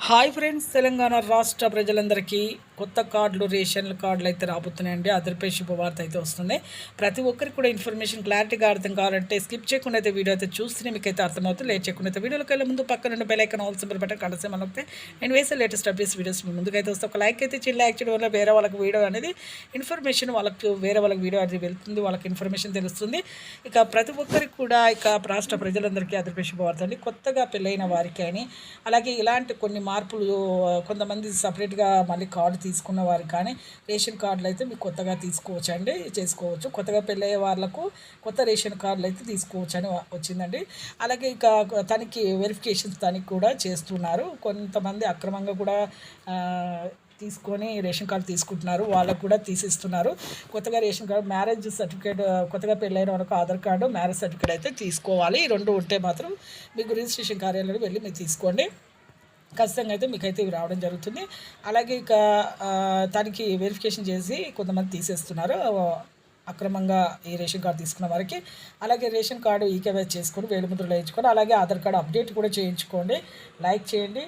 Hi friends, Telangana రాష్ట్ర ప్రజలందరికీ కొత్త కార్డులు, రేషన్ కార్డులు అయితే రాబోతున్నాయండి. అదిరిపై శుభవార్త అయితే వస్తుంది. ప్రతి ఒక్కరికి కూడా ఇన్ఫర్మేషన్ క్లారిటీగా అర్థం కావాలంటే స్కిప్ చేయకుండా అయితే వీడియో అయితే చూస్తేనే మీకు అయితే అర్థమవుతుంది. లేట్ చేయకుండా అయితే వీడియోకి వెళ్ళే ముందు పక్కన ఉన్న bell icon all symbol button కంటే మనకి నేను వేసే లేటెస్ట్ అప్డేట్స్ వీడియోస్ ముందుకైతే వస్తే ఒక లైక్ అయితే చిన్న లైక్ చేయడం వల్ల వేరే వాళ్ళకి వీడియో అనేది ఇన్ఫర్మేషన్ వేరే వాళ్ళకి వీడియో అనేది వెళ్తుంది, వాళ్ళకి ఇన్ఫర్మేషన్ తెలుస్తుంది. ఇక ప్రతి ఒక్కరికి కూడా రాష్ట్ర ప్రజలందరికీ అదిరిపై శుభవార్త అండి. కొత్తగా పెళ్ళైన వారికి అని అలాగే ఇలాంటి కొన్ని మార్పులు కొంతమంది సపరేట్గా మళ్ళీ కార్డు తీసుకున్న వారికి కానీ రేషన్ కార్డులు అయితే మీకు కొత్తగా తీసుకోవచ్చు అండి, చేసుకోవచ్చు. కొత్తగా పెళ్ళయ్యే వాళ్ళకు కొత్త రేషన్ కార్డులు అయితే తీసుకోవచ్చు అని వచ్చిందండి. అలాగే ఇక తనకి వెరిఫికేషన్స్ తనకి కూడా చేస్తున్నారు. కొంతమంది అక్రమంగా కూడా తీసుకొని రేషన్ కార్డు తీసుకుంటున్నారు, వాళ్ళకు కూడా తీసిస్తున్నారు. కొత్తగా రేషన్ కార్డు, మ్యారేజ్ సర్టిఫికేట్, కొత్తగా పెళ్ళైన వాళ్ళకు ఆధార్ కార్డు, మ్యారేజ్ సర్టిఫికేట్ అయితే తీసుకోవాలి. ఈ రెండు ఉంటే మాత్రం మీకు రిజిస్ట్రేషన్ కార్యాలయంలో వెళ్ళి మీరు తీసుకోండి. ఖచ్చితంగా అయితే మీకైతే ఇవి రావడం జరుగుతుంది. అలాగే ఇక దానికి వెరిఫికేషన్ చేసి కొంతమంది తీసేస్తున్నారు అక్రమంగా ఈ రేషన్ కార్డు తీసుకున్న వారికి. అలాగే రేషన్ కార్డు ఈకేవైసీ చేసుకొని వేలిముద్రలు వేయించుకొని అలాగే ఆధార్ కార్డు అప్డేట్ కూడా చేయించుకోండి. లైక్ చేయండి.